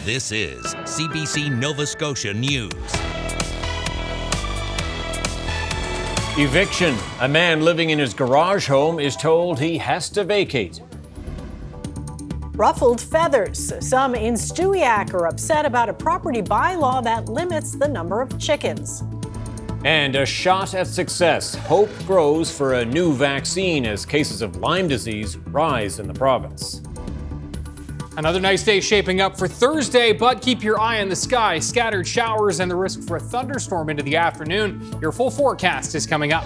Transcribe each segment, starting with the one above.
This is CBC Nova Scotia News. Eviction. A man living in his garage home is told he has to vacate. Ruffled feathers. Some in Stewiacke are upset about a property bylaw that limits the number of chickens. And a shot at success. Hope grows for a new vaccine as cases of Lyme disease rise in the province. Another nice day shaping up for Thursday, but keep your eye on the sky. Scattered showers and the risk for a thunderstorm into the afternoon. Your full forecast is coming up.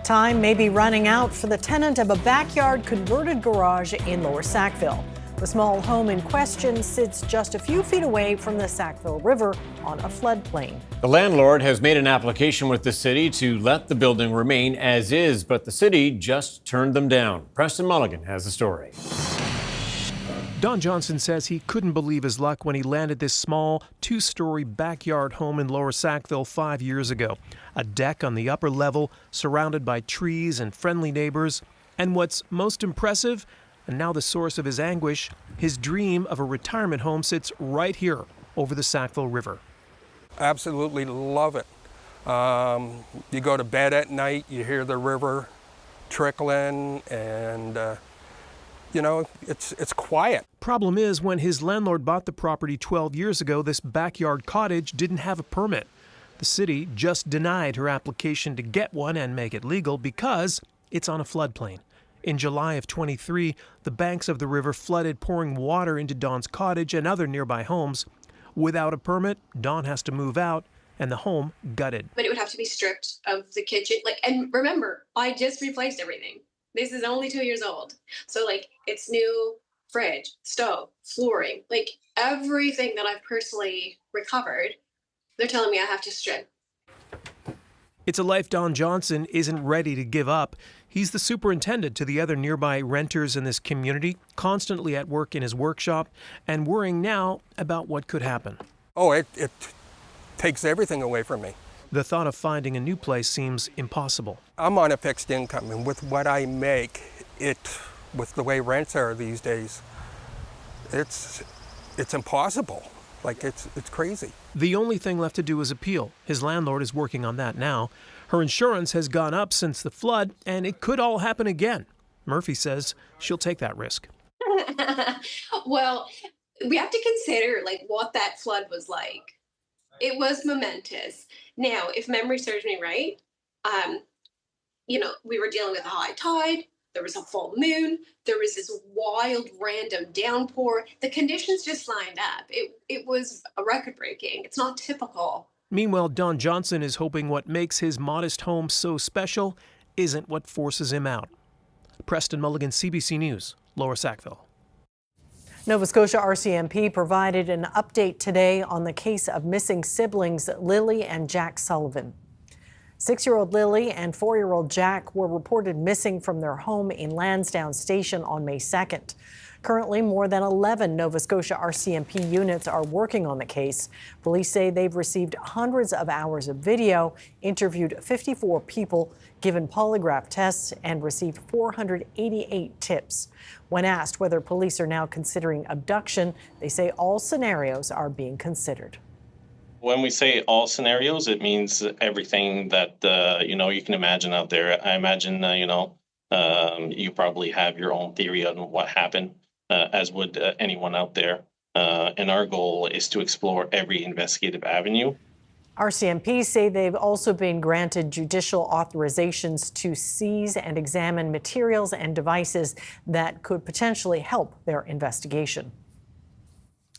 Time may be running out for the tenant of a backyard converted garage in Lower Sackville. The small home in question sits just a few feet away from the Sackville River on a floodplain. The landlord has made an application with the city to let the building remain as is, but the city just turned them down. Preston Mulligan has the story. Don Johnson says he couldn't believe his luck when he landed this small, two-story backyard home in Lower Sackville 5 years ago. A deck on the upper level, surrounded by trees and friendly neighbors. And what's most impressive, and now the source of his anguish, his dream of a retirement home sits right here over the Sackville River. Absolutely love it. You go to bed at night, you hear the river trickling, and it's quiet. Problem is, when his landlord bought the property 12 years ago, this backyard cottage didn't have a permit. The city just denied her application to get one and make it legal because it's on a floodplain. In July of 23, the banks of the river flooded, pouring water into Don's cottage and other nearby homes. Without a permit, Don has to move out and the home gutted. But it would have to be stripped of the kitchen. And remember, I just replaced everything. This is only 2 years old. So it's new fridge, stove, flooring, everything that I've personally recovered, they're telling me I have to strip. It's a life Don Johnson isn't ready to give up. He's the superintendent to the other nearby renters in this community, constantly at work in his workshop and worrying now about what could happen. Oh, it takes everything away from me. The thought of finding a new place seems impossible. I'm on a fixed income, and with what I make, with the way rents are these days, it's impossible. It's crazy. The only thing left to do is appeal. His landlord is working on that now. Her insurance has gone up since the flood, and it could all happen again. Murphy says she'll take that risk. Well, we have to consider what that flood was like. It was momentous. Now, if memory serves me right, we were dealing with a high tide. There was a full moon. There was this wild, random downpour. The conditions just lined up. It was a record-breaking. It's not typical. Meanwhile, Don Johnson is hoping what makes his modest home so special isn't what forces him out. Preston Mulligan, CBC News, Lower Sackville. Nova Scotia RCMP provided an update today on the case of missing siblings Lily and Jack Sullivan. 6-year-old Lily and 4-year-old Jack were reported missing from their home in Lansdowne Station on May 2nd. Currently, more than 11 Nova Scotia RCMP units are working on the case. Police say they've received hundreds of hours of video, interviewed 54 people, given polygraph tests, and received 488 tips. When asked whether police are now considering abduction, they say all scenarios are being considered. When we say all scenarios, it means everything that, you can imagine out there. I imagine, you probably have your own theory on what happened, as would anyone out there. And our goal is to explore every investigative avenue. RCMP say they've also been granted judicial authorizations to seize and examine materials and devices that could potentially help their investigation.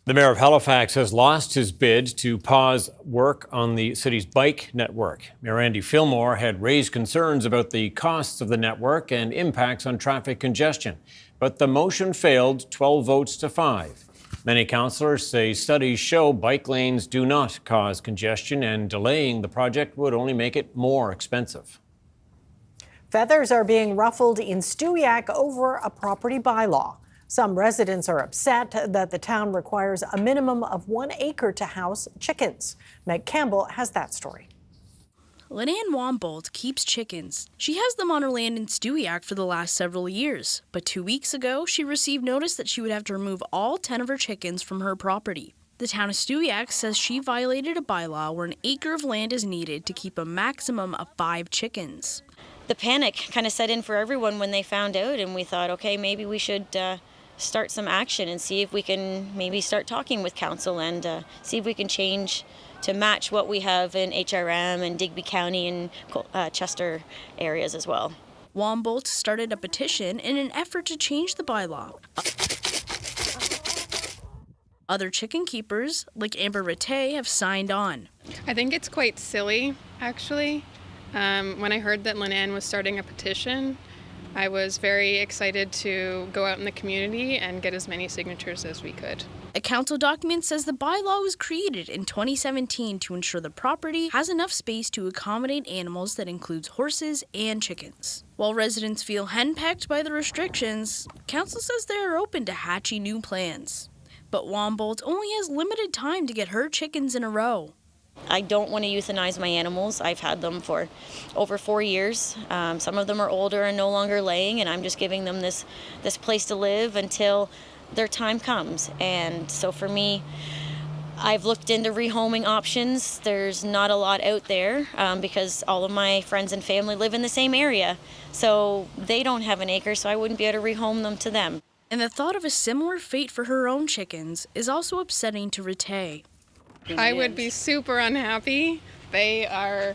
The mayor of Halifax has lost his bid to pause work on the city's bike network. Mayor Andy Fillmore had raised concerns about the costs of the network and impacts on traffic congestion. But the motion failed 12 votes to 5. Many councillors say studies show bike lanes do not cause congestion, and delaying the project would only make it more expensive. Feathers are being ruffled in Stewiacke over a property bylaw. Some residents are upset that the town requires a minimum of 1 acre to house chickens. Meg Campbell has that story. Lynanne Wombold keeps chickens. She has them on her land in Stewiacke for the last several years, but 2 weeks ago, she received notice that she would have to remove all 10 of her chickens from her property. The town of Stewiacke says she violated a bylaw where an acre of land is needed to keep a maximum of 5 chickens. The panic kind of set in for everyone when they found out, and we thought, okay, maybe we should start some action and see if we can maybe start talking with council and see if we can change to match what we have in HRM and Digby County and Chester areas as well. Wombold started a petition in an effort to change the bylaw. Other chicken keepers, like Amber Rattay, have signed on. I think it's quite silly, actually. When I heard that Lynanne was starting a petition, I was very excited to go out in the community and get as many signatures as we could. A council document says the bylaw was created in 2017 to ensure the property has enough space to accommodate animals that includes horses and chickens. While residents feel henpecked by the restrictions, council says they are open to hatching new plans. But Wombold only has limited time to get her chickens in a row. I don't want to euthanize my animals. I've had them for over 4 years. Some of them are older and no longer laying, and I'm just giving them this place to live until their time comes. And so for me, I've looked into rehoming options. There's not a lot out there because all of my friends and family live in the same area. So they don't have an acre, so I wouldn't be able to rehome them to them. And the thought of a similar fate for her own chickens is also upsetting to Rattay. I would be super unhappy. They are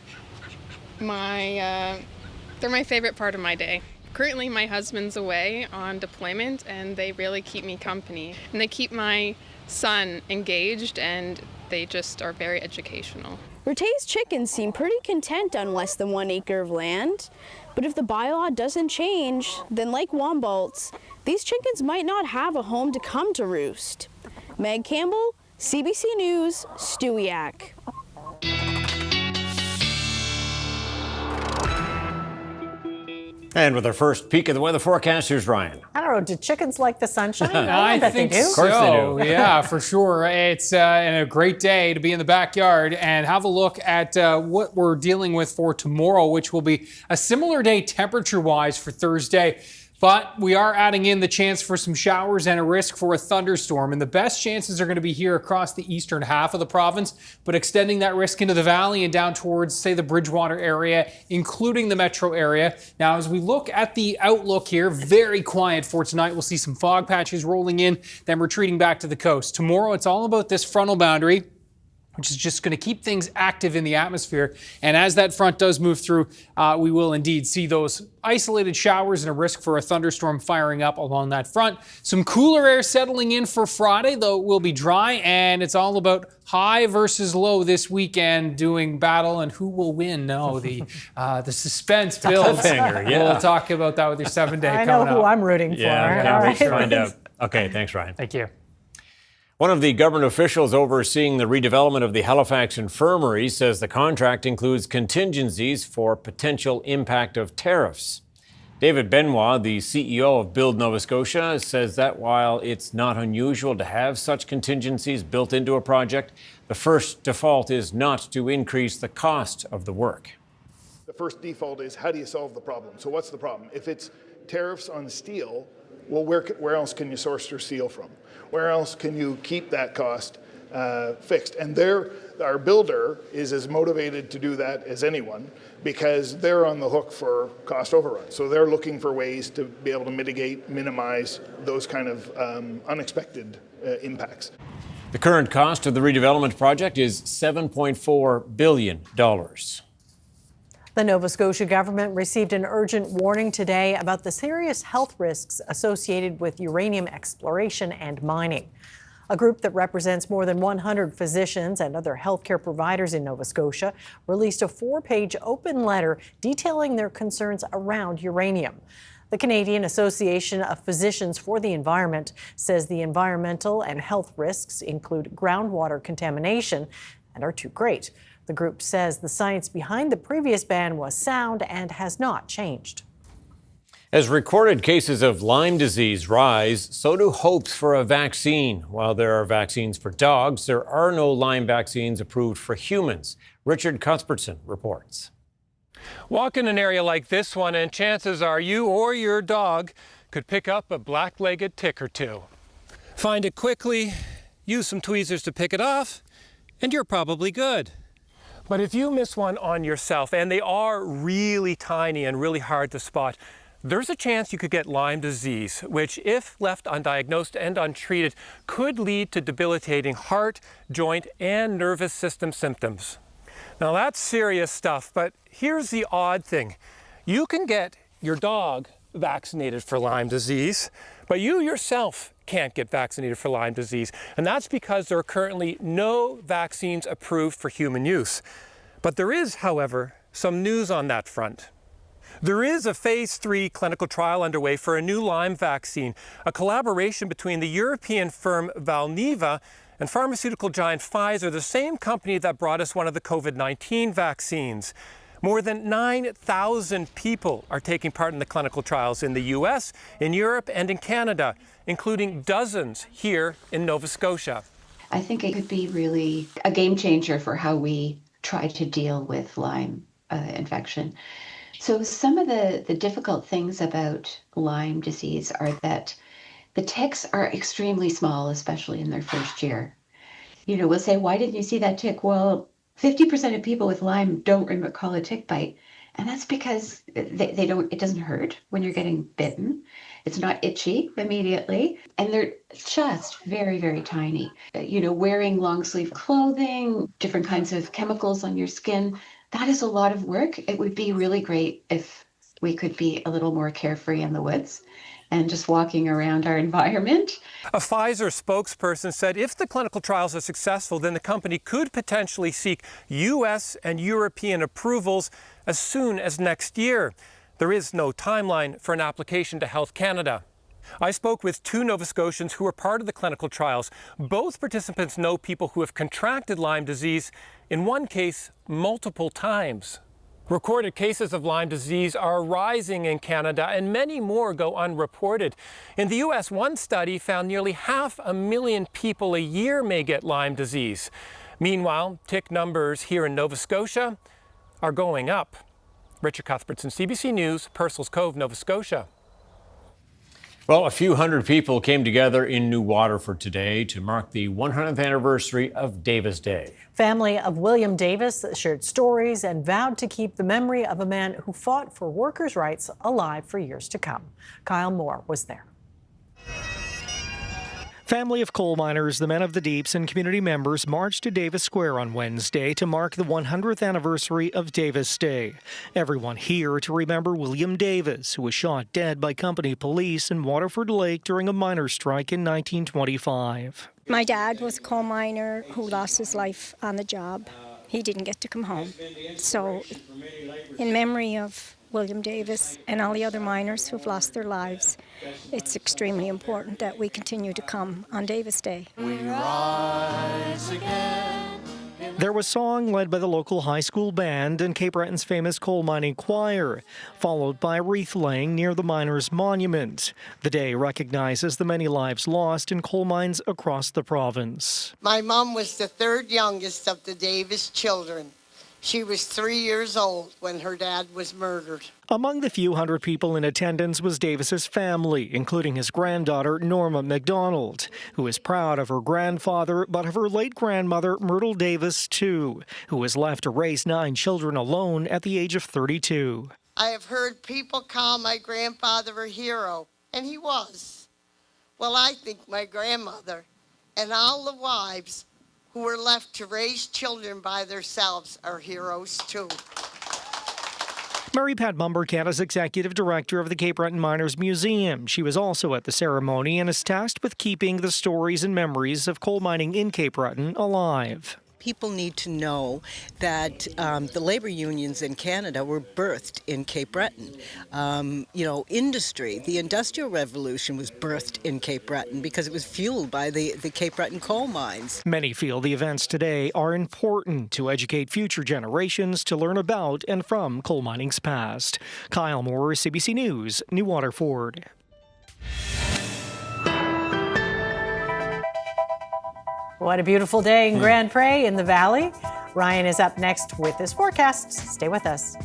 they're my favorite part of my day. Currently, my husband's away on deployment, and they really keep me company. And they keep my son engaged, and they just are very educational. Rattay's chickens seem pretty content on less than 1 acre of land. But if the bylaw doesn't change, then like Wombold's, these chickens might not have a home to come to roost. Meg Campbell, CBC News, Stewiacke. And with our first peek at the weather forecast, here's Ryan. I don't know, do chickens like the sunshine? I bet think they do. so. Of course they do. Yeah, for sure. It's a great day to be in the backyard and have a look at what we're dealing with for tomorrow, which will be a similar day temperature-wise for Thursday. But we are adding in the chance for some showers and a risk for a thunderstorm. And the best chances are going to be here across the eastern half of the province, but extending that risk into the valley and down towards, say, the Bridgewater area, including the metro area. Now, as we look at the outlook here, very quiet for tonight. We'll see some fog patches rolling in, then retreating back to the coast. Tomorrow, it's all about this frontal boundary, which is just going to keep things active in the atmosphere. And as that front does move through, we will indeed see those isolated showers and a risk for a thunderstorm firing up along that front. Some cooler air settling in for Friday, though it will be dry, and it's all about high versus low this weekend, doing battle and who will win. No, the suspense builds. Yeah. We'll talk about that with your 7-day I know who I'm rooting for. Yeah, can't All wait to right. find out. Okay, thanks, Ryan. Thank you. One of the government officials overseeing the redevelopment of the Halifax Infirmary says the contract includes contingencies for potential impact of tariffs. David Benoit, the CEO of Build Nova Scotia, says that while it's not unusual to have such contingencies built into a project, the first default is not to increase the cost of the work. The first default is, how do you solve the problem? So what's the problem? If it's tariffs on steel, well, where else can you source your steel from? Where else can you keep that cost fixed? And our builder is as motivated to do that as anyone because they're on the hook for cost overruns. So they're looking for ways to be able to mitigate, minimize those kind of unexpected impacts. The current cost of the redevelopment project is $7.4 billion. The Nova Scotia government received an urgent warning today about the serious health risks associated with uranium exploration and mining. A group that represents more than 100 physicians and other healthcare providers in Nova Scotia released a 4-page open letter detailing their concerns around uranium. The Canadian Association of Physicians for the Environment says the environmental and health risks include groundwater contamination and are too great. The group says the science behind the previous ban was sound and has not changed. As recorded cases of Lyme disease rise, so do hopes for a vaccine. While there are vaccines for dogs, there are no Lyme vaccines approved for humans. Richard Cuthbertson reports. Walk in an area like this one and chances are you or your dog could pick up a black-legged tick or two. Find it quickly, use some tweezers to pick it off, and you're probably good. But if you miss one on yourself, and they are really tiny and really hard to spot, there's a chance you could get Lyme disease, which, if left undiagnosed and untreated, could lead to debilitating heart, joint, and nervous system symptoms. Now that's serious stuff, but here's the odd thing. You can get your dog vaccinated for Lyme disease, but you yourself can't get vaccinated for Lyme disease. And that's because there are currently no vaccines approved for human use. But there is, however, some news on that front. There is a phase 3 clinical trial underway for a new Lyme vaccine, a collaboration between the European firm Valneva and pharmaceutical giant Pfizer, the same company that brought us one of the COVID-19 vaccines. More than 9,000 people are taking part in the clinical trials in the US, in Europe, and in Canada, including dozens here in Nova Scotia. I think it could be really a game changer for how we try to deal with Lyme infection. So some of the difficult things about Lyme disease are that the ticks are extremely small, especially in their first year. You know, we'll say, why didn't you see that tick? Well, 50% of people with Lyme don't recall a tick bite. And that's because it doesn't hurt when you're getting bitten. It's not itchy immediately. And they're just very, very tiny. You know, wearing long sleeve clothing, different kinds of chemicals on your skin, that is a lot of work. It would be really great if we could be a little more carefree in the woods and just walking around our environment. A Pfizer spokesperson said if the clinical trials are successful, then the company could potentially seek US and European approvals as soon as next year. There is no timeline for an application to Health Canada. I spoke with 2 Nova Scotians who were part of the clinical trials. Both participants know people who have contracted Lyme disease, in one case, multiple times. Recorded cases of Lyme disease are rising in Canada, and many more go unreported. In the US, one study found nearly 500,000 people a year may get Lyme disease. Meanwhile, tick numbers here in Nova Scotia are going up. Richard Cuthbertson, CBC News, Purcell's Cove, Nova Scotia. Well, a few hundred people came together in New Waterford today to mark the 100th anniversary of Davis Day. Family of William Davis shared stories and vowed to keep the memory of a man who fought for workers' rights alive for years to come. Kyle Moore was there. Family of coal miners, the Men of the Deeps, and community members marched to Davis Square on Wednesday to mark the 100th anniversary of Davis Day. Everyone here to remember William Davis, who was shot dead by company police in Waterford Lake during a miners' strike in 1925. My dad was a coal miner who lost his life on the job. He didn't get to come home. So, in memory of William Davis and all the other miners who've lost their lives, it's extremely important that we continue to come on Davis Day. We rise again. There was song led by the local high school band and Cape Breton's famous coal mining choir, followed by wreath laying near the miners' monument. The day recognizes the many lives lost in coal mines across the province. My mom was the 3rd youngest of the Davis children. She was 3 years old when her dad was murdered. Among the few hundred people in attendance was Davis's family, including his granddaughter, Norma McDonald, who is proud of her grandfather, but of her late grandmother, Myrtle Davis, too, who was left to raise 9 children alone at the age of 32. I have heard people call my grandfather a hero, and he was. Well, I think my grandmother and all the wives who were left to raise children by themselves are heroes too. Mary Pat Bumbercat is executive director of the Cape Breton Miners Museum. She was also at the ceremony and is tasked with keeping the stories and memories of coal mining in Cape Breton alive. People need to know that the labor unions in Canada were birthed in Cape Breton. Industry, the Industrial Revolution was birthed in Cape Breton because it was fueled by the Cape Breton coal mines. Many feel the events today are important to educate future generations to learn about and from coal mining's past. Kyle Moore, CBC News, New Waterford. What a beautiful day in Grand Prairie in the Valley. Ryan is up next with his forecast. Stay with us.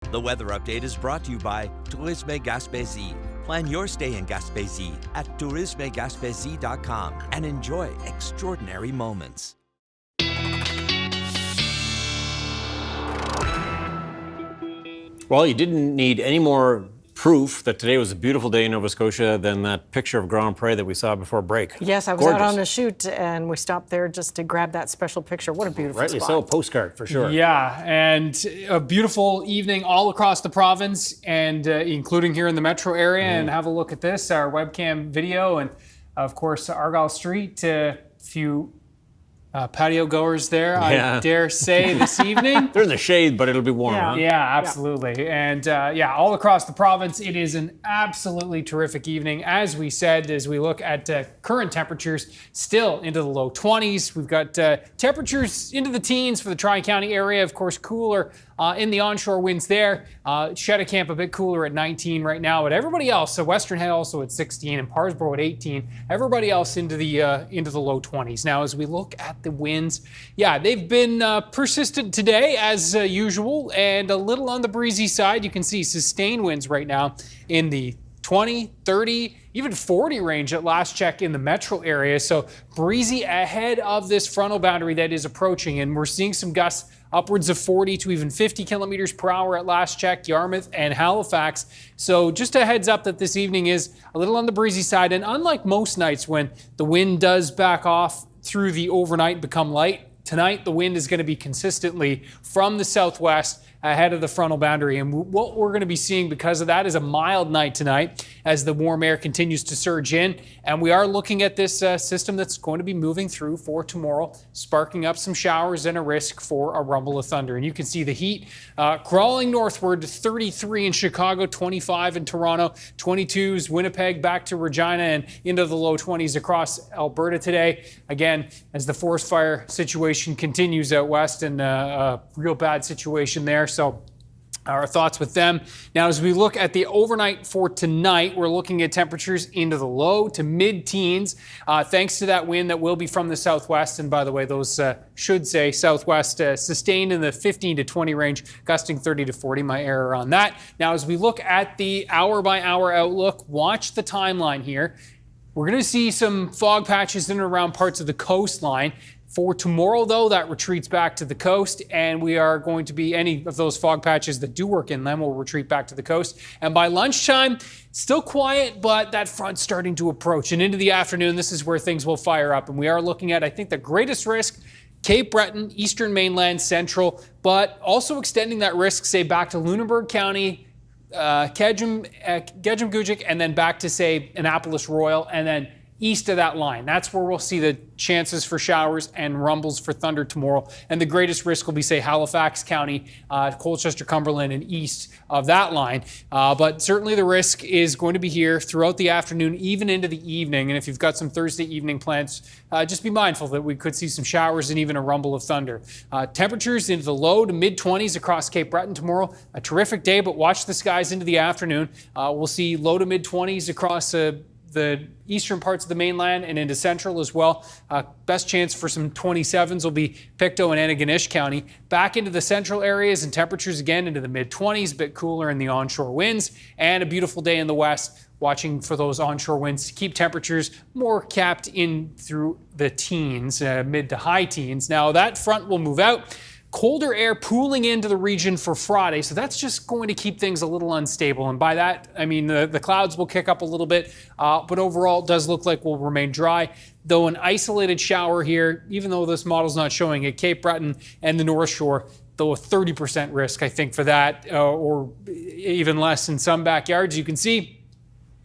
The weather update is brought to you by Tourisme Gaspésie. Plan your stay in Gaspésie at tourismegaspésie.com and enjoy extraordinary moments. Well, you didn't need any more proof that today was a beautiful day in Nova Scotia than that picture of Grand Pré that we saw before break. Yes, I was out on a shoot and we stopped there just to grab that special picture. What a beautiful Rightly spot. so, a postcard for sure. Yeah, and a beautiful evening all across the province, and including here in the metro area. And have a look at this, our webcam video, and of course Argyle Street. A few patio goers there, I dare say, this evening. They're in the shade, but it'll be warm. Yeah, huh? yeah, absolutely. And all across the province, it is an absolutely terrific evening. As we said, as we look at current temperatures, still into the low 20s. We've got temperatures into the teens for the Tri-County area. Of course, cooler in the onshore winds there. Cheticamp a bit cooler at 19 right now. But everybody else, so Western Head also at 16 and Parsboro at 18. Everybody else into the low 20s. Now, as we look at the winds, they've been persistent today as usual, and a little on the breezy side. You can see sustained winds right now in the 20, 30, even 40 range at last check in the metro area. So breezy ahead of this frontal boundary that is approaching, and we're seeing some gusts upwards of 40 to even 50 kilometers per hour at last check, Yarmouth and Halifax. So just a heads up that this evening is a little on the breezy side, and unlike most nights when the wind does back off through the overnight and become light, tonight the wind is going to be consistently from the southwest ahead of the frontal boundary. And what we're going to be seeing because of that is a mild night tonight as the warm air continues to surge in. And we are looking at this system that's going to be moving through for tomorrow, sparking up some showers and a risk for a rumble of thunder. And you can see the heat crawling northward to 33 in Chicago, 25 in Toronto, 22s Winnipeg, back to Regina, and into the low 20s across Alberta today. Again, as the forest fire situation continues out west, and a real bad situation there. So our thoughts with them. Now, as we look at the overnight for tonight, we're looking at temperatures into the low to mid-teens, thanks to that wind that will be from the southwest. And by the way, those should say southwest sustained in the 15 to 20 range, gusting 30 to 40. My error on that. Now, as we look at the hour-by-hour outlook, watch the timeline here. We're going to see some fog patches in and around parts of the coastline. For tomorrow, though, that retreats back to the coast, and we are going to be any of those fog patches that do work inland will retreat back to the coast. And by lunchtime, still quiet, but that front's starting to approach. And into the afternoon, this is where things will fire up. And we are looking at, I think, the greatest risk, Cape Breton, eastern mainland, central, but also extending that risk, say, back to Lunenburg County, Gedgem-Gujik, and then back to, say, Annapolis Royal, and then east of that line. That's where we'll see the chances for showers and rumbles for thunder tomorrow. And the greatest risk will be, say, Halifax County, Colchester, Cumberland, and east of that line. But certainly the risk is going to be here throughout the afternoon, even into the evening. And if you've got some Thursday evening plans, just be mindful that we could see some showers and even a rumble of thunder. Temperatures into the low to mid-20s across Cape Breton tomorrow. A terrific day, but watch the skies into the afternoon. We'll see low to mid-20s across the eastern parts of the mainland and into central as well. Best chance for some 27s will be Pictou and Antigonish County. Back into the central areas and temperatures again into the mid-20s, a bit cooler in the onshore winds, and a beautiful day in the west. Watching for those onshore winds to keep temperatures more capped in through the teens, mid to high teens. Now that front will move out. Colder air pooling into the region for Friday, so that's just going to keep things a little unstable. And by that, I mean the clouds will kick up a little bit, but overall it does look like we'll remain dry. Though an isolated shower here, even though this model's not showing it, Cape Breton and the North Shore, though a 30% risk, I think, for that, or even less in some backyards. You can see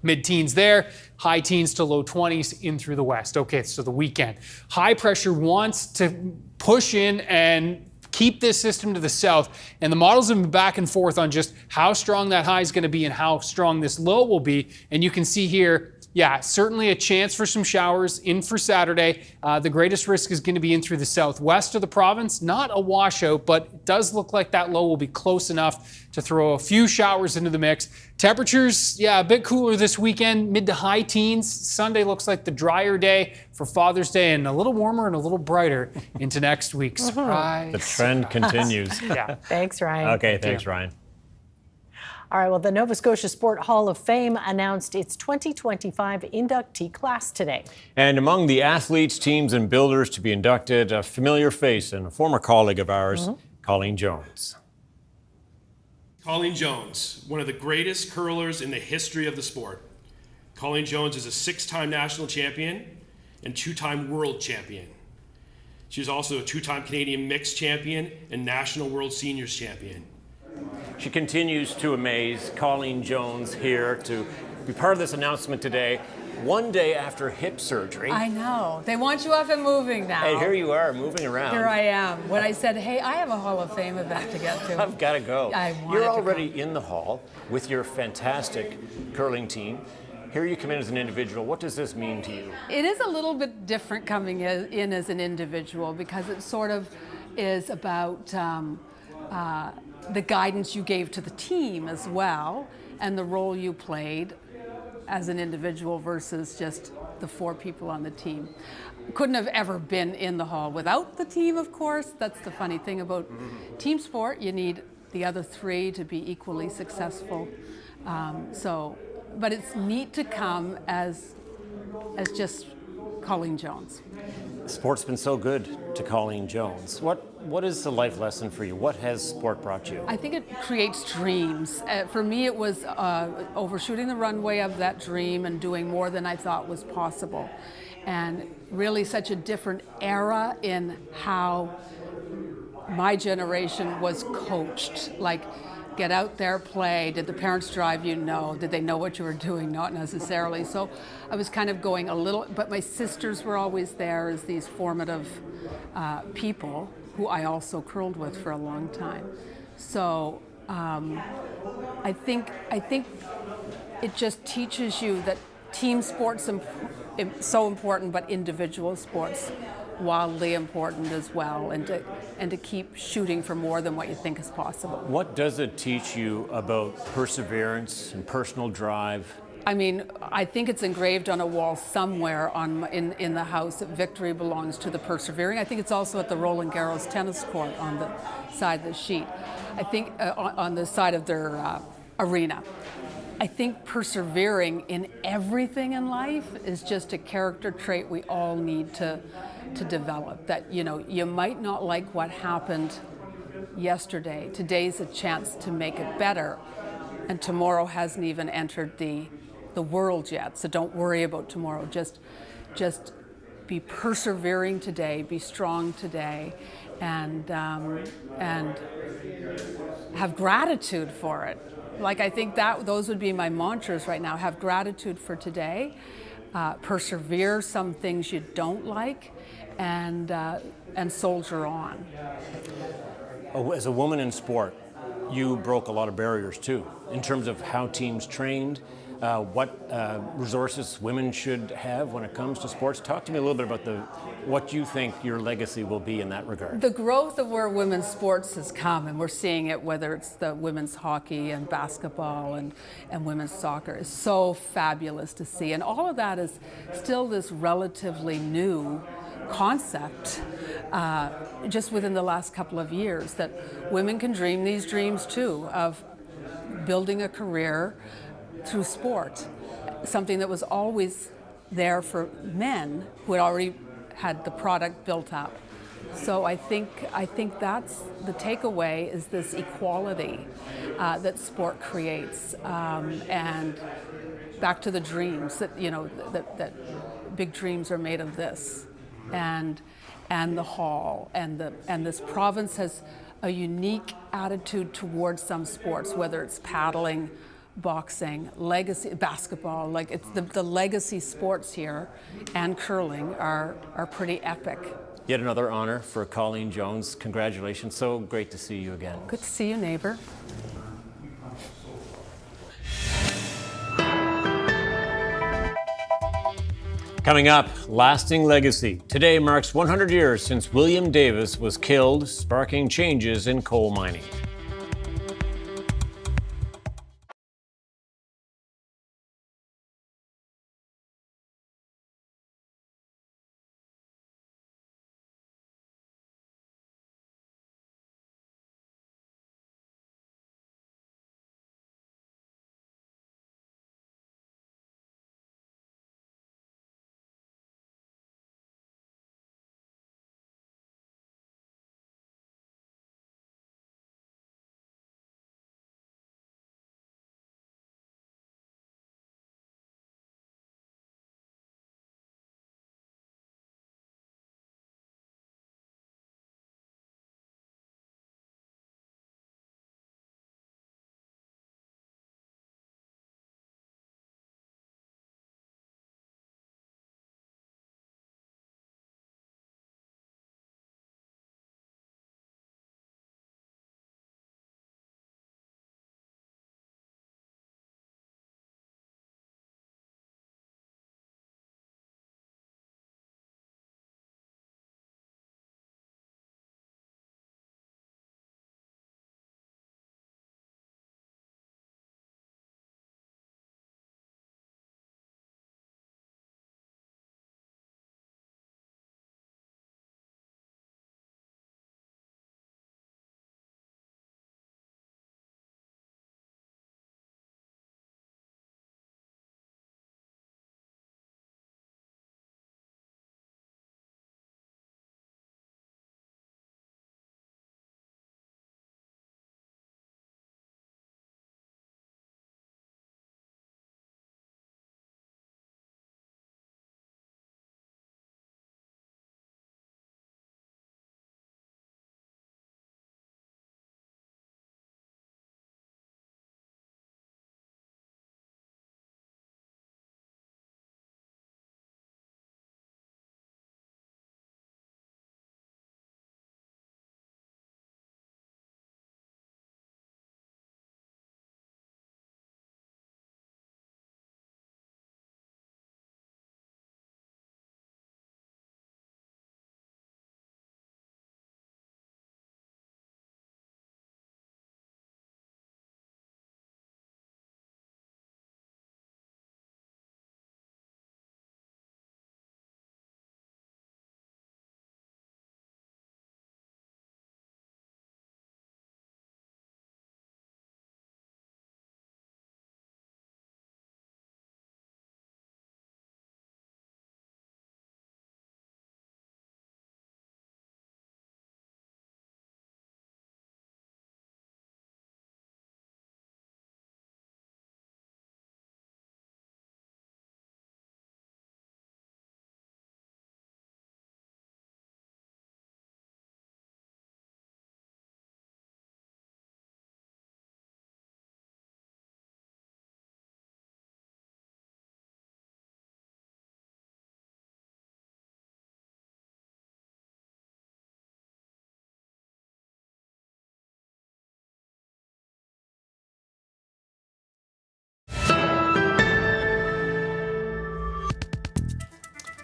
mid-teens there, high teens to low 20s in through the west. Okay, so the weekend. High pressure wants to push in and keep this system to the south, and the models have been back and forth on just how strong that high is going to be and how strong this low will be. And you can see here, certainly a chance for some showers in for Saturday. The greatest risk is going to be in through the southwest of the province. Not a washout, but it does look like that low will be close enough to throw a few showers into the mix. Temperatures, a bit cooler this weekend, mid to high teens. Sunday looks like the drier day for Father's Day, and a little warmer and a little brighter into next week. Surprise. The trend continues. Thanks, Ryan. Okay, thanks, Ryan. All right, well, the Nova Scotia Sport Hall of Fame announced its 2025 inductee class today. And among the athletes, teams, and builders to be inducted, a familiar face and a former colleague of ours, Colleen Jones. Colleen Jones, one of the greatest curlers in the history of the sport. Colleen Jones is a 6-time national champion and 2-time world champion. She is also a 2-time Canadian mixed champion and national world seniors champion. She continues to amaze. Colleen Jones here to be part of this announcement today, one day after hip surgery. I know. They want you up and moving now. Hey, here you are, moving around. Here I am. When I said, hey, I have a Hall of Fame event to get to. I've got to go. You're already in the hall with your fantastic curling team. Here you come in as an individual. What does this mean to you? It is a little bit different coming in as an individual because it sort of is about the guidance you gave to the team as well and the role you played as an individual versus just the 4 people on the team. Couldn't have ever been in the hall without the team, of course. That's the funny thing about team sport. You need the other 3 to be equally successful. But it's neat to come as just Colleen Jones. Sport's been so good to Colleen Jones. What is the life lesson for you? What has sport brought you? I think it creates dreams. For me, it was overshooting the runway of that dream and doing more than I thought was possible. And really such a different era in how my generation was coached. Like, get out there, play. Did the parents drive you? No. Did they know what you were doing? Not necessarily. So I was kind of going a little, but my sisters were always there as these formative people who I also curled with for a long time. So I think it just teaches you that team sports so important, but individual sports wildly important as well, and to keep shooting for more than what you think is possible. What does it teach you about perseverance and personal drive? I mean, I think it's engraved on a wall somewhere in the house that victory belongs to the persevering. I think it's also at the Roland Garros tennis court on the side of the sheet. I think on the side of their arena. I think persevering in everything in life is just a character trait we all need to develop. That, you know, you might not like what happened yesterday. Today's a chance to make it better. And tomorrow hasn't even entered the world yet. So don't worry about tomorrow. Just be persevering today, be strong today, and have gratitude for it. Like, I think those would be my mantras right now. Have gratitude for today, persevere some things you don't like, and soldier on. As a woman in sport, you broke a lot of barriers too, in terms of how teams trained, what resources women should have when it comes to sports. Talk to me a little bit about what you think your legacy will be in that regard. The growth of where women's sports has come, and we're seeing it, whether it's the women's hockey and basketball and women's soccer, is so fabulous to see. And all of that is still this relatively new concept just within the last couple of years, that women can dream these dreams too of building a career through sport, something that was always there for men who had already had the product built up. So I think that's the takeaway, is this equality that sport creates, and back to the dreams that, you know, that big dreams are made of this, and the hall, and this province has a unique attitude towards some sports, whether it's paddling, boxing, legacy basketball. Like, it's the legacy sports here, and curling are pretty epic. Yet another honor for Colleen Jones. Congratulations. So great to see you again. Good to see you, neighbor. Coming up, lasting legacy. Today marks 100 years since William Davis was killed, sparking changes in coal mining.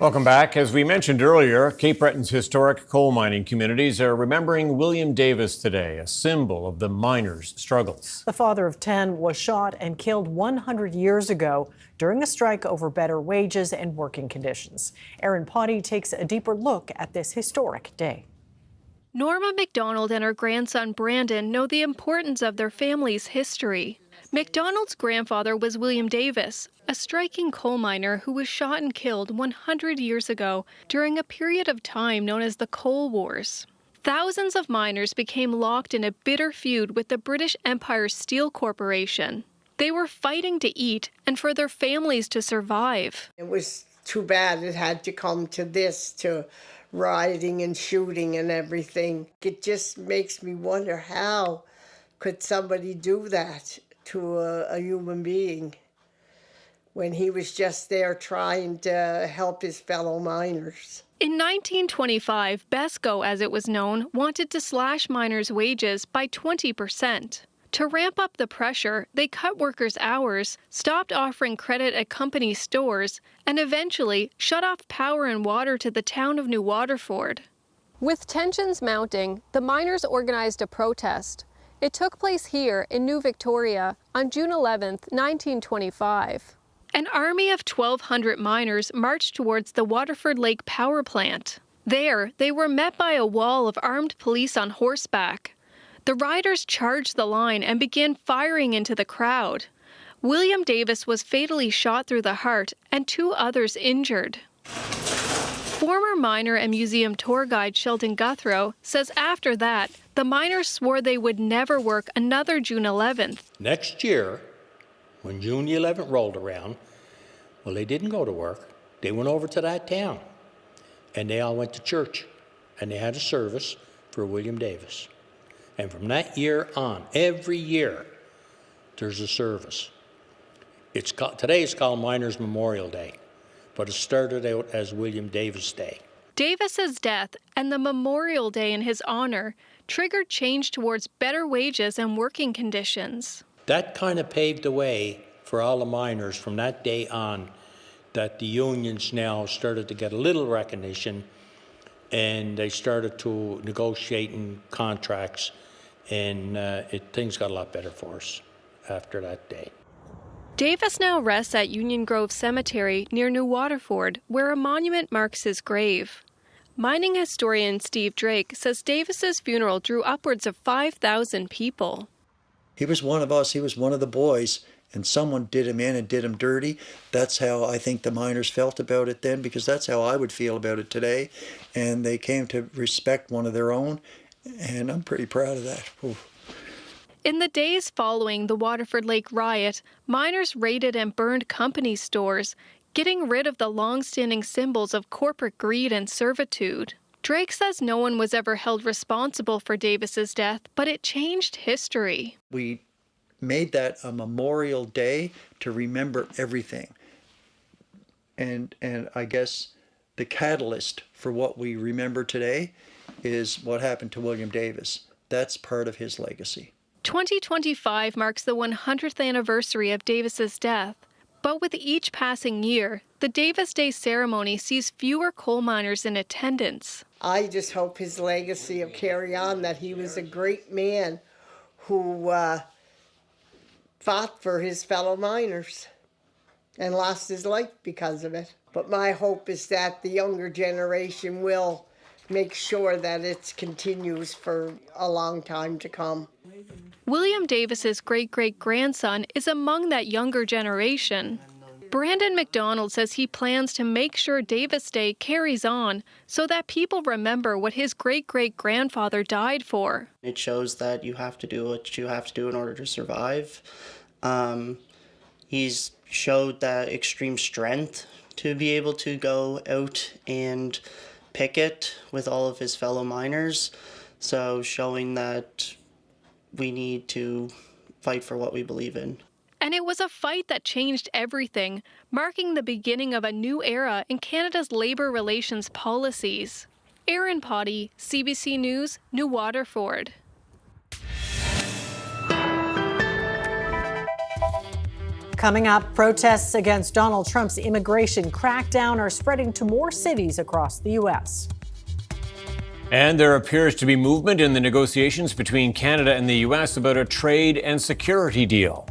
Welcome back. As we mentioned earlier, Cape Breton's historic coal mining communities are remembering William Davis today, a symbol of the miners' struggles. The father of 10 was shot and killed 100 years ago during a strike over better wages and working conditions. Erin Potty takes a deeper look at this historic day. Norma McDonald and her grandson Brandon know the importance of their family's history. McDonald's grandfather was William Davis, a striking coal miner who was shot and killed 100 years ago during a period of time known as the Coal Wars. Thousands of miners became locked in a bitter feud with the British Empire Steel Corporation. They were fighting to eat and for their families to survive. It was too bad it had to come to this, to rioting and shooting and everything. It just makes me wonder, how could somebody do that to a human being when he was just there trying to help his fellow miners. In 1925, BESCO, as it was known, wanted to slash miners' wages by 20%. To ramp up the pressure, they cut workers' hours, stopped offering credit at company stores, and eventually shut off power and water to the town of New Waterford. With tensions mounting, the miners organized a protest. It took place here in New Victoria on June 11, 1925. An army of 1,200 miners marched towards the Waterford Lake Power Plant. There, they were met by a wall of armed police on horseback. The riders charged the line and began firing into the crowd. William Davis was fatally shot through the heart and 2 others injured. Former miner and museum tour guide Sheldon Guthrow says after that, the miners swore they would never work another June 11th. Next year, when June the 11th rolled around, well, they didn't go to work. They went over to that town, and they all went to church, and they had a service for William Davis. And from that year on, every year, there's a service. Today it's called Miners' Memorial Day, but it started out as William Davis Day. Davis's death and the Memorial Day in his honor triggered change towards better wages and working conditions. That kind of paved the way for all the miners from that day on, that the unions now started to get a little recognition, and they started to negotiating contracts, and things got a lot better for us after that day. Davis now rests at Union Grove Cemetery near New Waterford, where a monument marks his grave. Mining historian Steve Drake says Davis's funeral drew upwards of 5,000 people. He was one of us. He was one of the boys, and someone did him in and did him dirty. That's how I think the miners felt about it then, because that's how I would feel about it today. And they came to respect one of their own, and I'm pretty proud of that. Ooh. In the days following the Waterford Lake riot, miners raided and burned company stores, getting rid of the long-standing symbols of corporate greed and servitude. Drake says no one was ever held responsible for Davis's death, but it changed history. We made that a Memorial Day to remember everything. And I guess the catalyst for what we remember today is what happened to William Davis. That's part of his legacy. 2025 marks the 100th anniversary of Davis's death. But with each passing year, the Davis Day ceremony sees fewer coal miners in attendance. I just hope his legacy will carry on, that he was a great man who fought for his fellow miners and lost his life because of it. But my hope is that the younger generation will make sure that it continues for a long time to come. William Davis's great-great-grandson is among that younger generation. Brandon McDonald says he plans to make sure Davis Day carries on so that people remember what his great-great-grandfather died for. It shows that you have to do what you have to do in order to survive. He's showed that extreme strength to be able to go out and picket with all of his fellow miners. So showing that we need to fight for what we believe in. And it was a fight that changed everything, marking the beginning of a new era in Canada's labour relations policies. Erin Potty, CBC News, New Waterford. Coming up, protests against Donald Trump's immigration crackdown are spreading to more cities across the U.S. And there appears to be movement in the negotiations between Canada and the U.S. about a trade and security deal.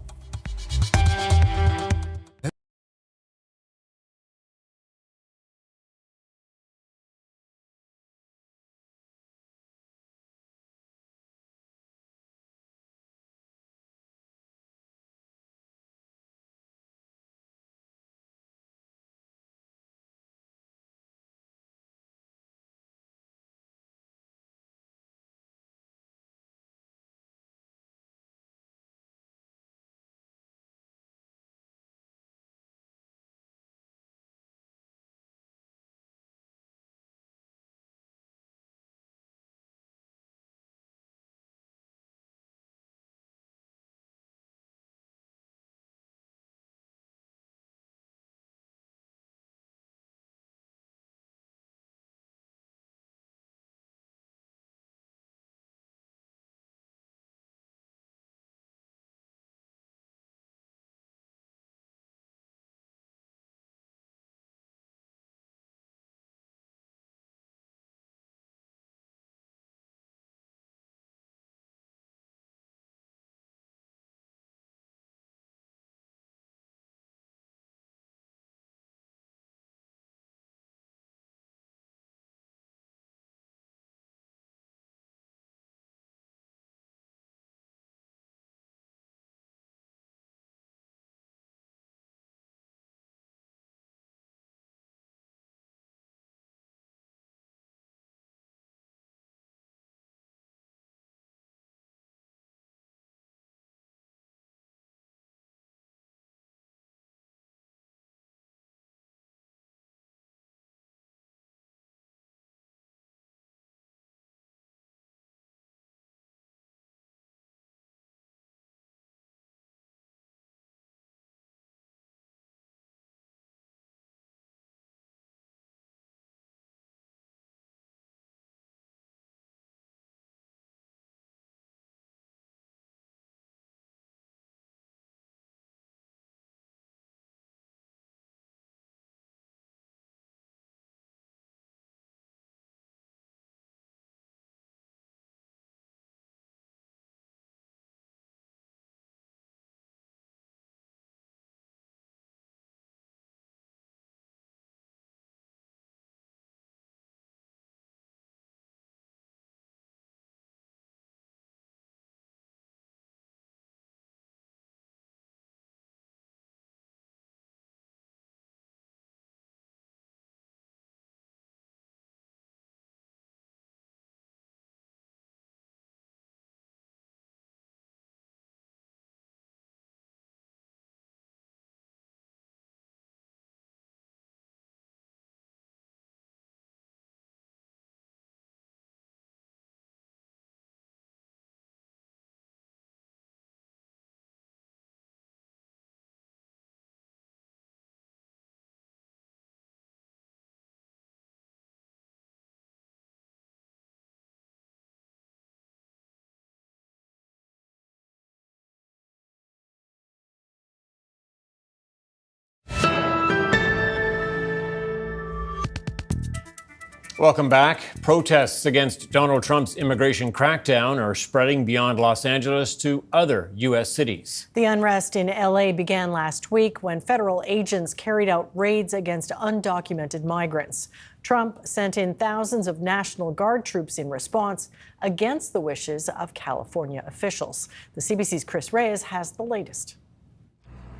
Welcome back. Protests against Donald Trump's immigration crackdown are spreading beyond Los Angeles to other U.S. cities. The unrest in L.A. began last week when federal agents carried out raids against undocumented migrants. Trump sent in thousands of National Guard troops in response against the wishes of California officials. The CBC's Chris Reyes has the latest.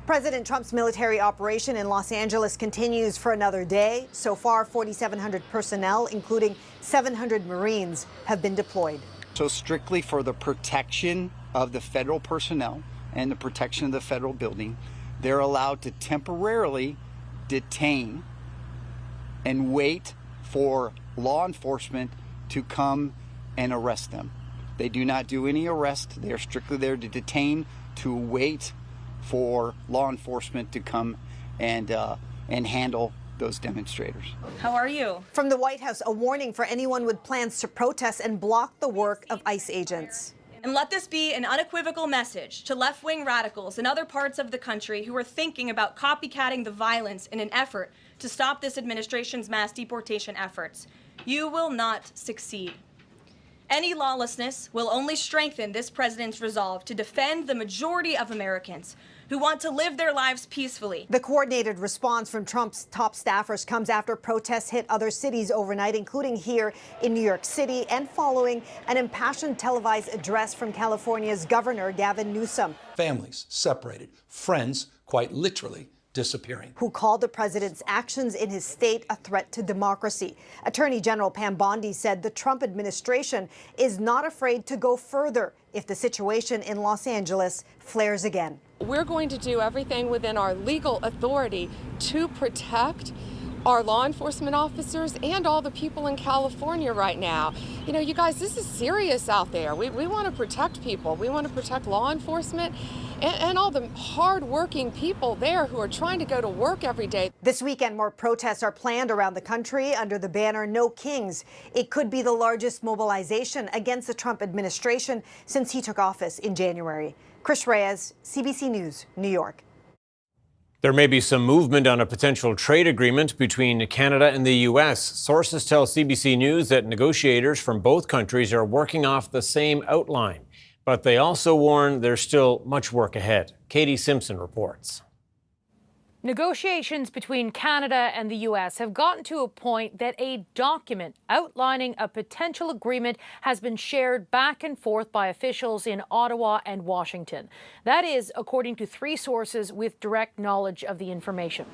President Trump's military operation in Los Angeles continues for another day. So far, 4,700 personnel, including 700 Marines, have been deployed. So strictly for the protection of the federal personnel and the protection of the federal building, they're allowed to temporarily detain and wait for law enforcement to come and arrest them. They do not do any arrest. They are strictly there to detain, to wait for law enforcement to come and handle those demonstrators. How are you? From the White House, a warning for anyone with plans to protest and block the work of ICE agents. And let this be an unequivocal message to left-wing radicals in other parts of the country who are thinking about copycatting the violence in an effort to stop this administration's mass deportation efforts. You will not succeed. Any lawlessness will only strengthen this president's resolve to defend the majority of Americans who want to live their lives peacefully. The coordinated response from Trump's top staffers comes after protests hit other cities overnight, including here in New York City, and following an impassioned televised address from California's Governor Gavin Newsom. Families separated, friends quite literally disappearing. Who called the president's actions in his state a threat to democracy. Attorney General Pam Bondi said the Trump administration is not afraid to go further if the situation in Los Angeles flares again. We're going to do everything within our legal authority to protect our law enforcement officers and all the people in California right now. You know, you guys, this is serious out there. We want to protect people. We want to protect law enforcement and all the hard-working people there who are trying to go to work every day. This weekend, more protests are planned around the country under the banner No Kings. It could be the largest mobilization against the Trump administration since he took office in January. Chris Reyes, CBC News, New York. There may be some movement on a potential trade agreement between Canada and the U.S. Sources tell CBC News that negotiators from both countries are working off the same outline. But they also warn there's still much work ahead. Katie Simpson reports. Negotiations between Canada and the U.S. have gotten to a point that a document outlining a potential agreement has been shared back and forth by officials in Ottawa and Washington. That is, according to 3 sources with direct knowledge of the information.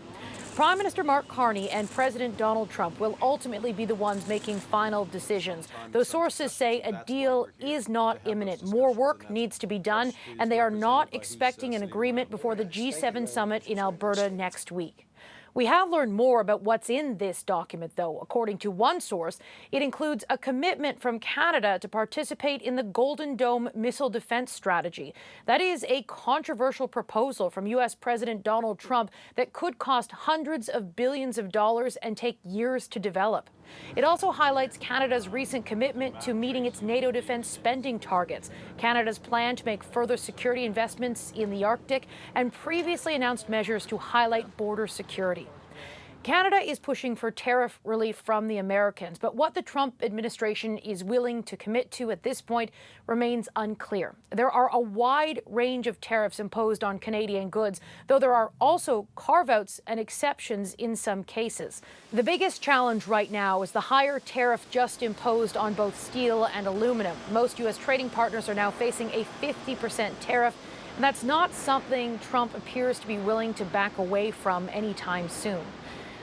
Prime Minister Mark Carney and President Donald Trump will ultimately be the ones making final decisions. Those sources say a deal is not imminent. More work needs to be done, and they are not expecting an agreement before the G7 summit in Alberta next week. We have learned more about what's in this document, though. According to one source, it includes a commitment from Canada to participate in the Golden Dome missile defense strategy. That is a controversial proposal from U.S. President Donald Trump that could cost hundreds of billions of dollars and take years to develop. It also highlights Canada's recent commitment to meeting its NATO defense spending targets, Canada's plan to make further security investments in the Arctic, and previously announced measures to highlight border security. Canada is pushing for tariff relief from the Americans, but what the Trump administration is willing to commit to at this point remains unclear. There are a wide range of tariffs imposed on Canadian goods, though there are also carve-outs and exceptions in some cases. The biggest challenge right now is the higher tariff just imposed on both steel and aluminum. Most U.S. trading partners are now facing a 50% tariff, and that's not something Trump appears to be willing to back away from anytime soon.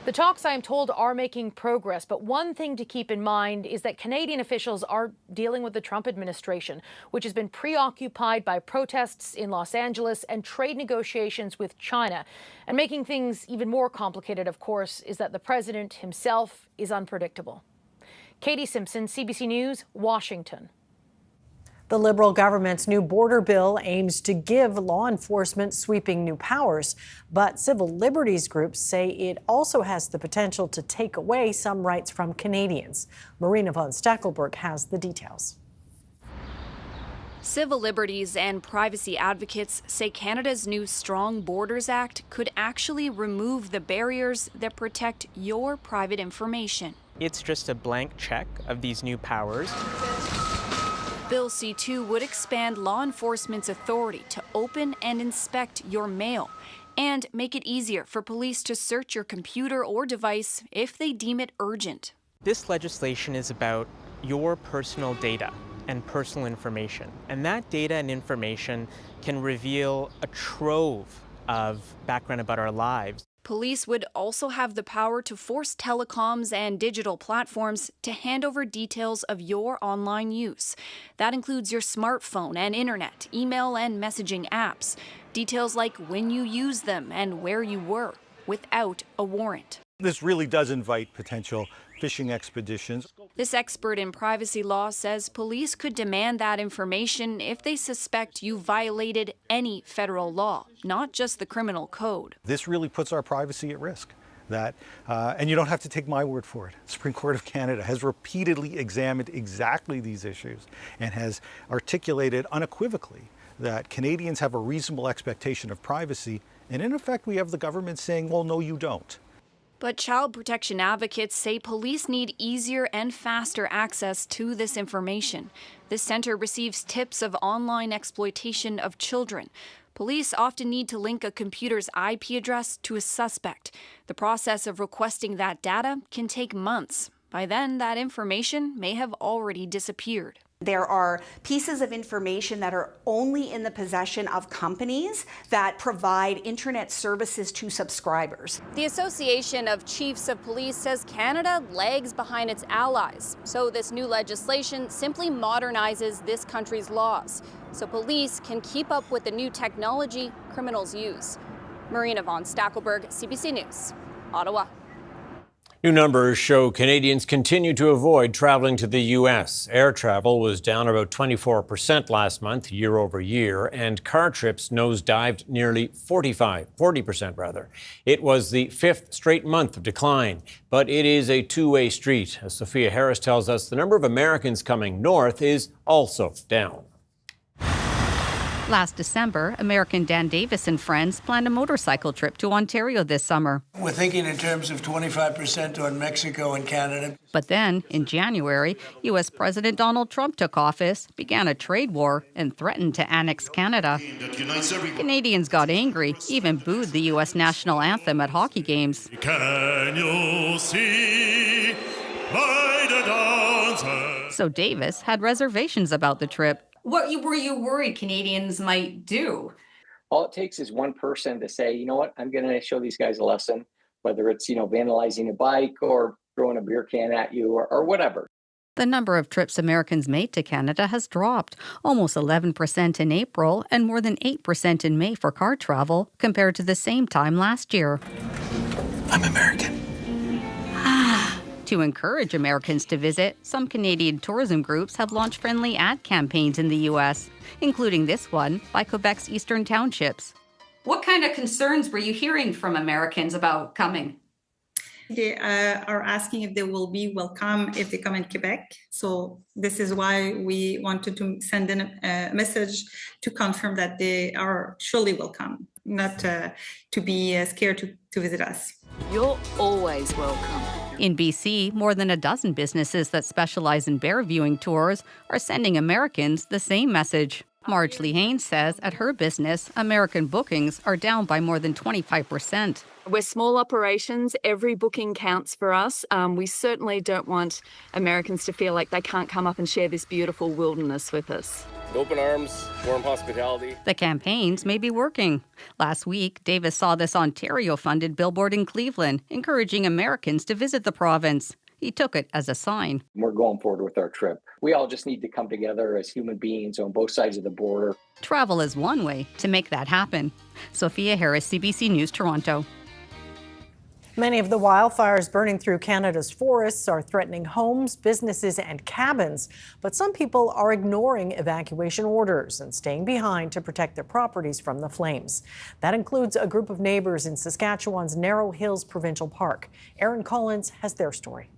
The talks, I am told, are making progress, but one thing to keep in mind is that Canadian officials are dealing with the Trump administration, which has been preoccupied by protests in Los Angeles and trade negotiations with China. And making things even more complicated, of course, is that the president himself is unpredictable. Katie Simpson, CBC News, Washington. The Liberal government's new border bill aims to give law enforcement sweeping new powers, but civil liberties groups say it also has the potential to take away some rights from Canadians. Marina von Stackelberg has the details. Civil liberties and privacy advocates say Canada's new Strong Borders Act could actually remove the barriers that protect your private information. It's just a blank check of these new powers. Bill C-2 would expand law enforcement's authority to open and inspect your mail and make it easier for police to search your computer or device if they deem it urgent. This legislation is about your personal data and personal information, and that data and information can reveal a trove of background about our lives. Police would also have the power to force telecoms and digital platforms to hand over details of your online use. That includes your smartphone and internet, email and messaging apps, details like when you use them and where you were, without a warrant. This really does invite potential fishing expeditions. This expert in privacy law says police could demand that information if they suspect you violated any federal law, not just the criminal code. This really puts our privacy at risk. that, and you don't have to take my word for it. The Supreme Court of Canada has repeatedly examined exactly these issues and has articulated unequivocally that Canadians have a reasonable expectation of privacy, and in effect we have the government saying, well, no, you don't. But child protection advocates say police need easier and faster access to this information. This center receives tips of online exploitation of children. Police often need to link a computer's IP address to a suspect. The process of requesting that data can take months. By then, that information may have already disappeared. There are pieces of information that are only in the possession of companies that provide internet services to subscribers. The Association of Chiefs of Police says Canada lags behind its allies. So this new legislation simply modernizes this country's laws so police can keep up with the new technology criminals use. Marina von Stackelberg, CBC News, Ottawa. New numbers show Canadians continue to avoid traveling to the U.S. Air travel was down about 24% last month, year over year, and car trips nosedived nearly 40% rather. It was the fifth straight month of decline, but it is a two-way street. As Sophia Harris tells us, the number of Americans coming north is also down. Last December, American Dan Davis and friends planned a motorcycle trip to Ontario this summer. We're thinking in terms of 25% on Mexico and Canada. But then, in January, U.S. President Donald Trump took office, began a trade war, and threatened to annex Canada. Canadians got angry, even booed the U.S. national anthem at hockey games. Can you see by the dawn's So Davis had reservations about the trip. What were you worried Canadians might do? All it takes is one person to say, you know what, I'm going to show these guys a lesson, whether it's, vandalizing a bike or throwing a beer can at you or whatever. The number of trips Americans made to Canada has dropped, almost 11% in April and more than 8% in May for car travel compared to the same time last year. I'm American. To encourage Americans to visit, some Canadian tourism groups have launched friendly ad campaigns in the U.S., including this one by Quebec's Eastern Townships. What kind of concerns were you hearing from Americans about coming? They are asking if they will be welcome if they come in Quebec. So this is why we wanted to send in a message to confirm that they are surely welcome, not to be scared to visit us. You're always welcome. In BC, more than a dozen businesses that specialize in bear viewing tours are sending Americans the same message. Marge Lee Haynes says at her business, American bookings are down by more than 25%. We're small operations. Every booking counts for us. We certainly don't want Americans to feel like they can't come up and share this beautiful wilderness with us. Open arms, warm hospitality. The campaigns may be working. Last week, Davis saw this Ontario-funded billboard in Cleveland, encouraging Americans to visit the province. He took it as a sign. We're going forward with our trip. We all just need to come together as human beings on both sides of the border. Travel is one way to make that happen. Sophia Harris, CBC News, Toronto. Many of the wildfires burning through Canada's forests are threatening homes, businesses, and cabins. But some people are ignoring evacuation orders and staying behind to protect their properties from the flames. That includes a group of neighbors in Saskatchewan's Narrow Hills Provincial Park. Aaron Collins has their story.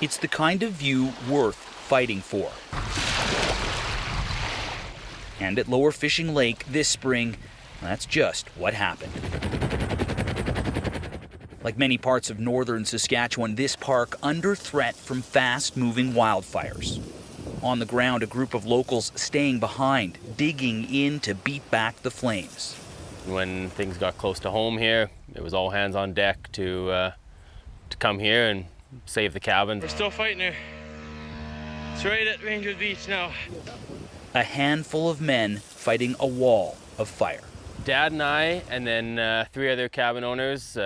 It's the kind of view worth fighting for. And at Lower Fishing Lake this spring, that's just what happened. Like many parts of northern Saskatchewan, this park under threat from fast-moving wildfires. On the ground, a group of locals staying behind, digging in to beat back the flames. When things got close to home here, it was all hands on deck to come here and save the cabin. We're still fighting here. It's right at Rangers Beach now. A handful of men fighting a wall of fire. Dad and I, and then 3 other cabin owners,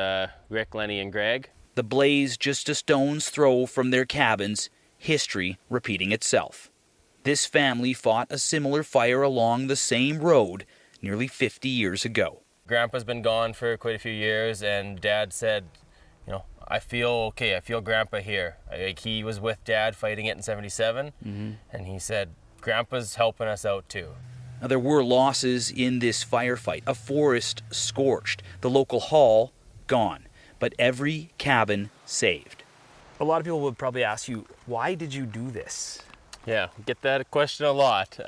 Rick, Lenny, and Greg. The blaze just a stone's throw from their cabins, history repeating itself. This family fought a similar fire along the same road nearly 50 years ago. Grandpa's been gone for quite a few years, and Dad said, I feel okay, I feel Grandpa here. He was with Dad fighting it in 77, and he said, Grandpa's helping us out too. Now, there were losses in this firefight. A forest scorched, the local hall gone, but every cabin saved. A lot of people would probably ask you, why did you do this? Yeah, get that question a lot.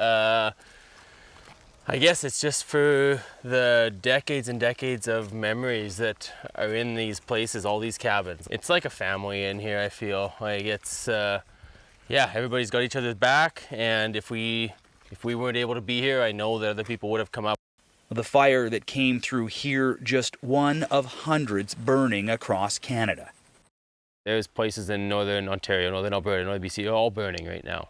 I guess it's just for the decades and decades of memories that are in these places, all these cabins. It's like a family in here, I feel. Like it's, yeah, everybody's got each other's back, and if we weren't able to be here, I know that other people would have come up. The fire that came through here, just one of hundreds burning across Canada. There's places in northern Ontario, northern Alberta, northern BC, all burning right now.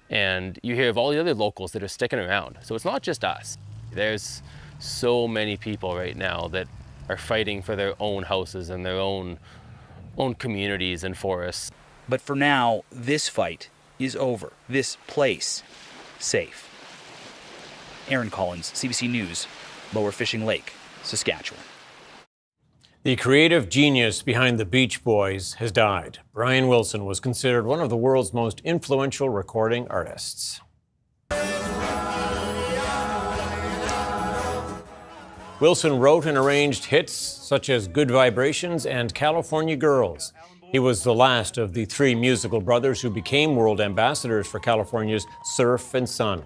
And you hear of all the other locals that are sticking around. So it's not just us. There's so many people right now that are fighting for their own houses and their own communities and forests. But for now, this fight is over. This place safe. Aaron Collins, CBC News, Lower Fishing Lake, Saskatchewan. The creative genius behind the Beach Boys has died. Brian Wilson was considered one of the world's most influential recording artists. Wilson wrote and arranged hits such as Good Vibrations and California Girls. He was the last of the three musical brothers who became world ambassadors for California's Surf and Sun.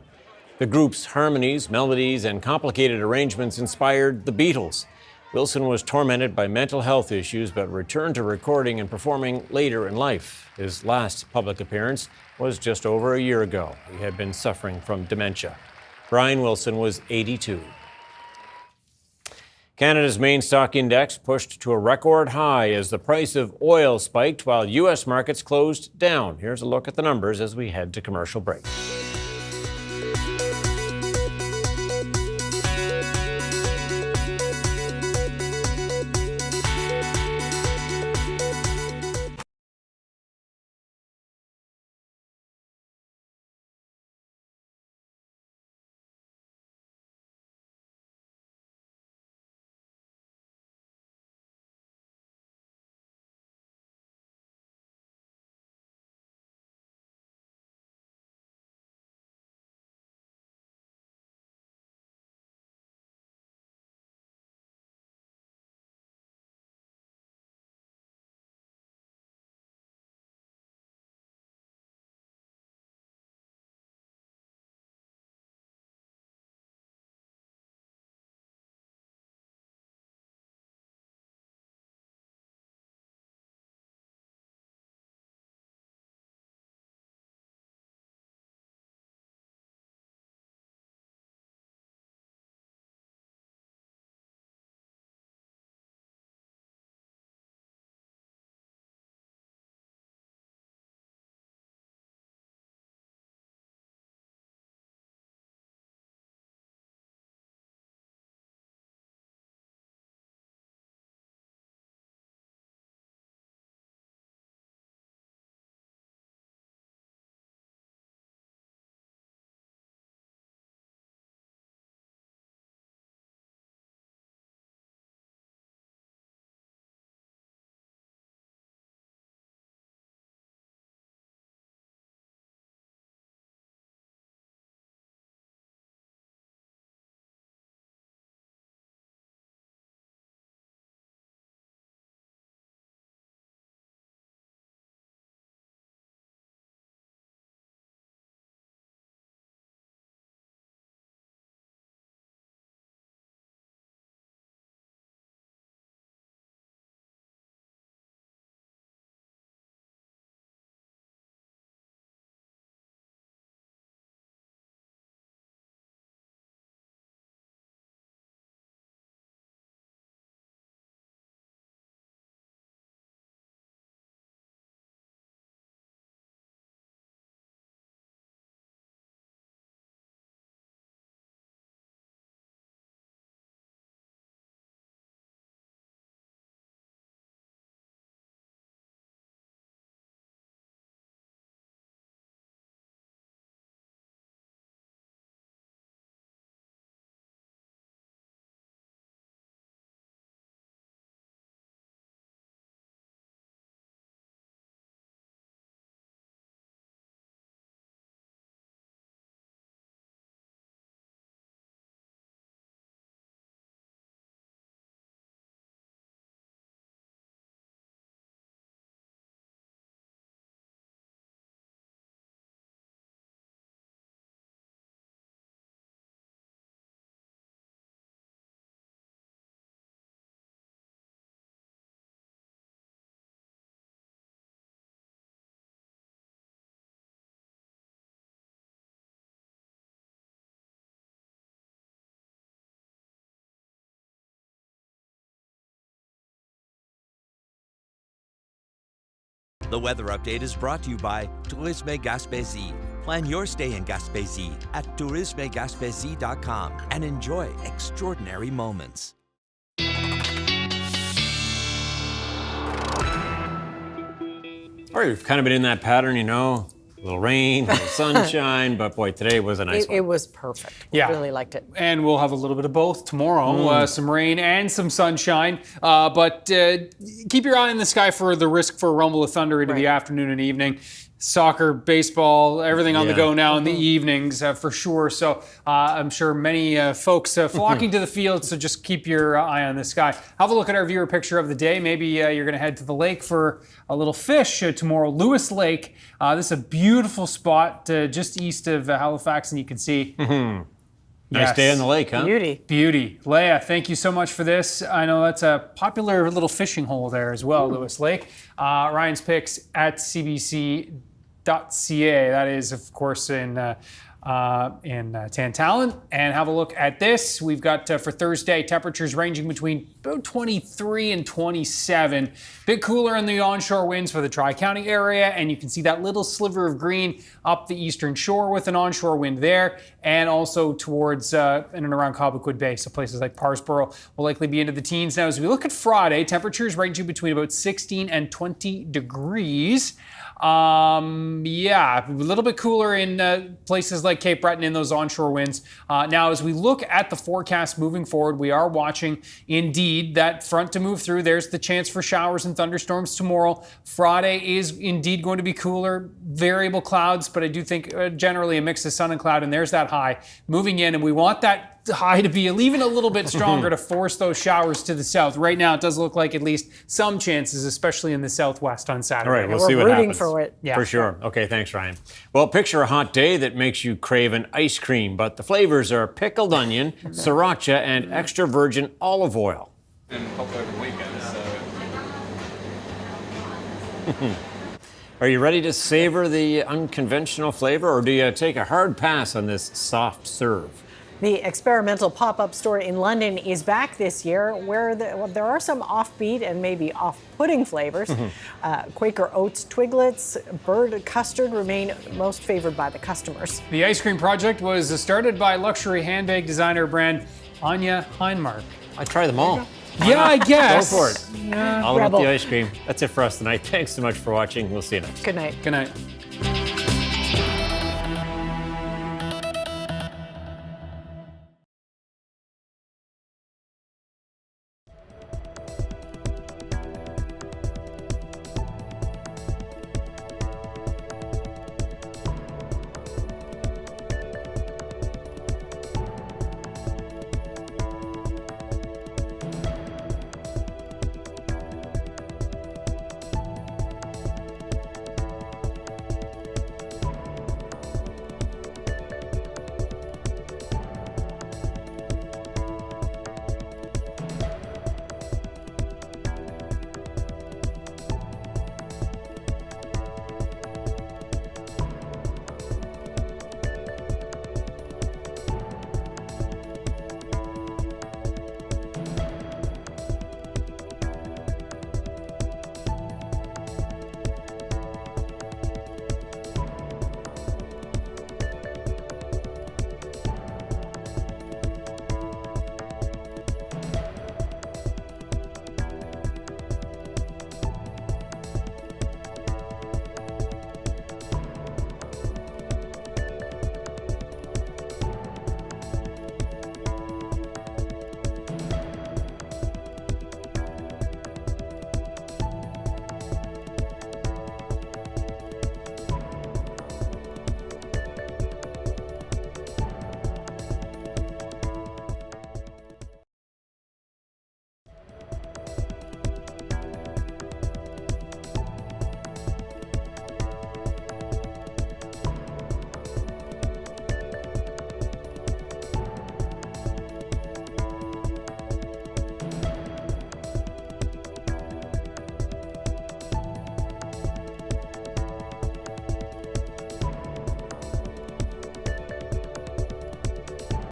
The group's harmonies, melodies, and complicated arrangements inspired the Beatles. Wilson was tormented by mental health issues but returned to recording and performing later in life. His last public appearance was just over a year ago. He had been suffering from dementia. Brian Wilson was 82. Canada's main stock index pushed to a record high as the price of oil spiked while U.S. markets closed down. Here's a look at the numbers as we head to commercial break. The weather update is brought to you by Tourisme Gaspésie. Plan your stay in Gaspésie at tourismegaspésie.com and enjoy extraordinary moments. All right, we've kind of been in that pattern, you know, a little rain, a little sunshine, but boy, today was a nice one. It was perfect. We really liked it. And we'll have a little bit of both tomorrow, some rain and some sunshine. But keep your eye in the sky for the risk for a rumble of thunder into the afternoon and evening. Soccer, baseball, everything on the go now in the evenings for sure. So I'm sure many folks flocking to the field, so just keep your eye on the sky. Have a look at our viewer picture of the day. Maybe you're going to head to the lake for a little fish tomorrow. Lewis Lake, this is a beautiful spot just east of Halifax, and you can see... Nice day on the lake, huh? Beauty. Leah, thank you so much for this. I know that's a popular little fishing hole there as well, Lewis Lake. Ryan's picks at CBC.ca. That is, of course, in Tantallon. And have a look at this. We've got for Thursday temperatures ranging between about 23 and 27. Bit cooler in the onshore winds for the Tri-County area, and you can see that little sliver of green up the eastern shore with an onshore wind there, and also towards in and around Cobequid Bay. So places like Parsboro will likely be into the teens. Now, as we look at Friday, temperatures ranging between about 16 and 20 degrees. A little bit cooler in places like Cape Breton in those onshore winds. Now, as we look at the forecast moving forward, we are watching indeed that front to move through. There's the chance for showers and thunderstorms tomorrow. Friday is indeed going to be cooler, variable clouds, but I do think generally a mix of sun and cloud, and there's that high moving in, and we want that high to be even a little bit stronger to force those showers to the south. Right now, it does look like at least some chances, especially in the southwest on Saturday. All right, we'll see what happens. For it. Yeah. For sure. Okay, thanks, Ryan. Well, picture a hot day that makes you crave an ice cream, but the flavors are pickled onion, sriracha, and extra virgin olive oil. And hopefully over the weekend, so... Are you ready to savor the unconventional flavor, or do you take a hard pass on this soft serve? The experimental pop-up store in London is back this year, where there are some offbeat and maybe off-putting flavors. Quaker Oats Twiglets, bird custard remain most favored by the customers. The ice cream project was started by luxury handbag designer brand Anya Heinmark. I try them all. Yeah, I guess. Go for it. Yeah. All about the ice cream. That's it for us tonight. Thanks so much for watching. We'll see you next. Good night. Good night.